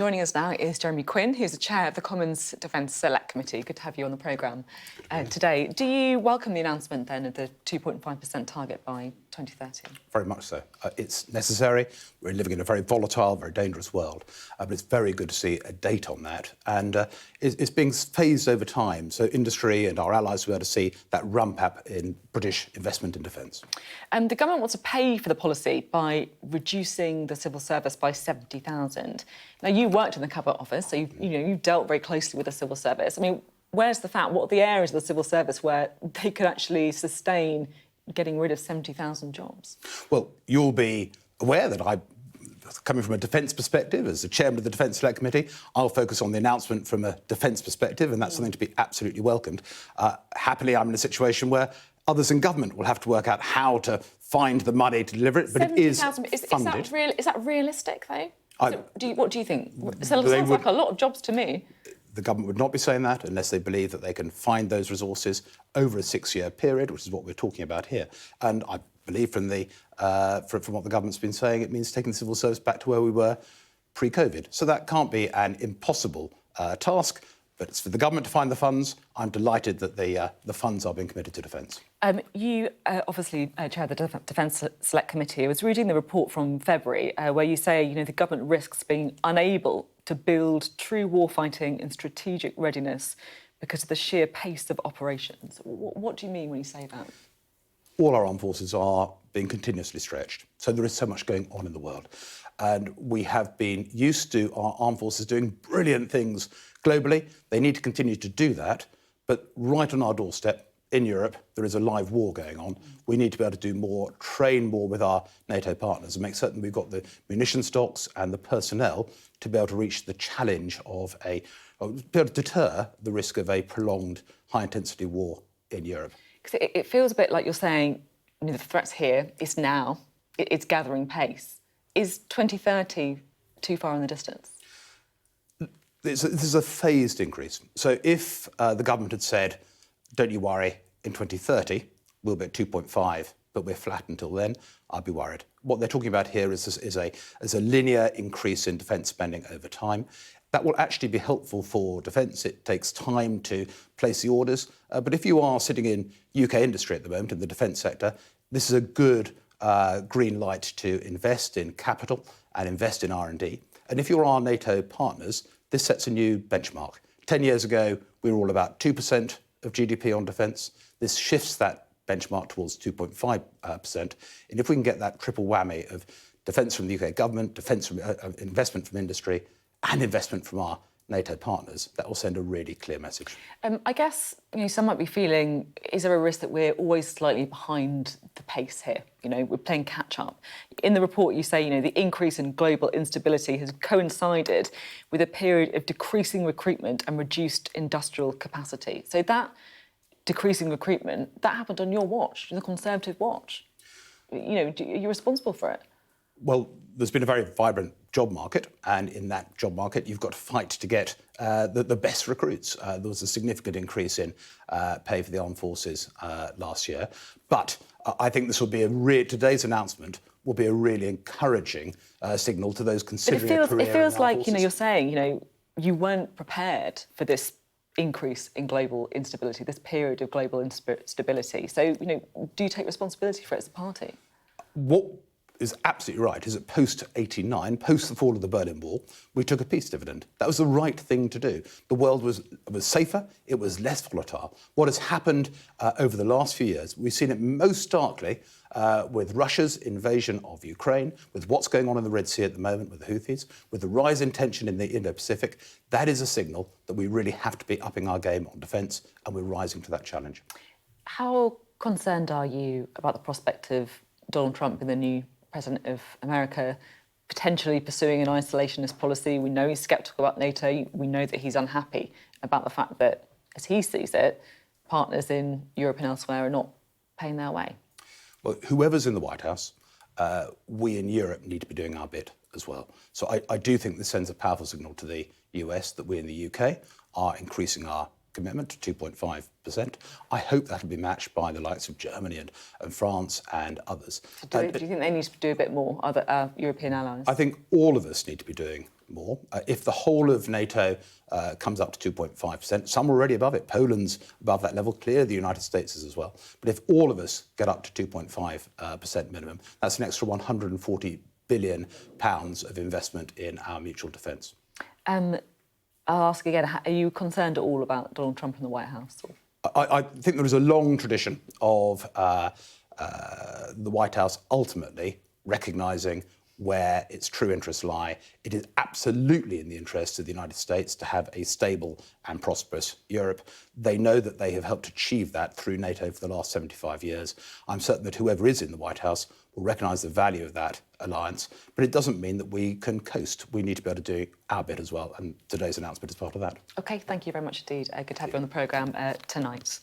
Joining us now is Jeremy Quin, who's the chair of the Commons Defence Select Committee. Good to have you on the programme today. Do you welcome the announcement, then, of the 2.5% target by 2030? Very much so. It's necessary. We're living in a very volatile, very dangerous world, but it's very good to see a date on that. And it's being phased over time, so industry and our allies will be able to see that ramp up in British investment in defence. The government wants to pay for the policy by reducing the civil service by 70,000. Now, you worked in the Cabinet Office, so you've dealt very closely with the civil service. I mean, where's the fact? What are the areas of the civil service where they could actually sustain getting rid of 70,000 jobs? Well, you'll be aware that coming from a defence perspective, as the chairman of the Defence Select Committee, I'll focus on the announcement from a defence perspective, and that's something to be absolutely welcomed. Happily, I'm in a situation where others in government will have to work out how to find the money to deliver it, but it is funded. Is that realistic, though? What do you think? It sounds like a lot of jobs to me. The government would not be saying that unless they believe that they can find those resources over a 6-year period, which is what we're talking about here. And I believe from what the government's been saying, it means taking the civil service back to where we were pre-COVID. So that can't be an impossible task, but it's for the government to find the funds. I'm delighted that the funds are being committed to defence. You obviously chair the Defence Select Committee. I was reading the report from February where you say, the government risks being unable to build true warfighting and strategic readiness because of the sheer pace of operations. What do you mean when you say that? All our armed forces are being continuously stretched. So there is so much going on in the world. And we have been used to our armed forces doing brilliant things globally. They need to continue to do that. But right on our doorstep in Europe, there is a live war going on. We need to be able to do more, train more with our NATO partners and make certain we've got the munition stocks and the personnel to be able to reach the challenge of be able to deter the risk of a prolonged high-intensity war in Europe. Because it feels a bit like you're saying, the threat's here, it's now, it's gathering pace. Is 2030 too far in the distance? This is a phased increase. So if the government had said, don't you worry, in 2030, we'll be at 2.5, but we're flat until then, I'd be worried. What they're talking about here is a linear increase in defence spending over time. That will actually be helpful for defence. It takes time to place the orders. But if you are sitting in UK industry at the moment, in the defence sector, this is a good green light to invest in capital and invest in R&D. And if you're our NATO partners, this sets a new benchmark. 10 years ago, we were all about 2% of GDP on defence. This shifts that benchmark towards 2.5%. And if we can get that triple whammy of defence from the UK government, defence from investment from industry, and investment from our NATO partners, that will send a really clear message. I guess some might be feeling, is there a risk that we're always slightly behind the pace here? We're playing catch up. In the report, you say, the increase in global instability has coincided with a period of decreasing recruitment and reduced industrial capacity. So that decreasing recruitment, that happened on your watch, the Conservative watch. You're responsible for it. Well, there's been a very vibrant job market, and in that job market, you've got to fight to get the best recruits. There was a significant increase in pay for the armed forces last year. But I think this will be today's announcement will be a really encouraging signal to those considering a career. It feels like you're saying you weren't prepared for this increase in global instability, this period of global instability. So do you take responsibility for it as a party? What is absolutely right is that post-89, post the fall of the Berlin Wall, we took a peace dividend. That was the right thing to do. The world was safer, it was less volatile. What has happened over the last few years, we've seen it most starkly with Russia's invasion of Ukraine, with what's going on in the Red Sea at the moment with the Houthis, with the rise in tension in the Indo-Pacific. That is a signal that we really have to be upping our game on defence, and we're rising to that challenge. How concerned are you about the prospect of Donald Trump being the new President of America potentially pursuing an isolationist policy? We know he's sceptical about NATO. We know that he's unhappy about the fact that, as he sees it, partners in Europe and elsewhere are not paying their way. Well, whoever's in the White House, we in Europe need to be doing our bit as well. So I do think this sends a powerful signal to the US that we in the UK are increasing our commitment to 2.5%. I hope that'll be matched by the likes of Germany and France and others. Do you think they need to do a bit more, other European allies? I think all of us need to be doing more. If the whole of NATO comes up to 2.5%, some are already above it. Poland's above that level. Clearly, the United States is as well. But if all of us get up to 2.5% minimum, that's an extra £140 billion of investment in our mutual defence. I'll ask again, are you concerned at all about Donald Trump in the White House? I think there is a long tradition of the White House ultimately recognising where its true interests lie. It is absolutely in the interests of the United States to have a stable and prosperous Europe. They know that they have helped achieve that through NATO for the last 75 years. I'm certain that whoever is in the White House will recognise the value of that alliance, but it doesn't mean that we can coast. We need to be able to do our bit as well, and today's announcement is part of that. OK, thank you very much indeed. Good to have you on the programme tonight.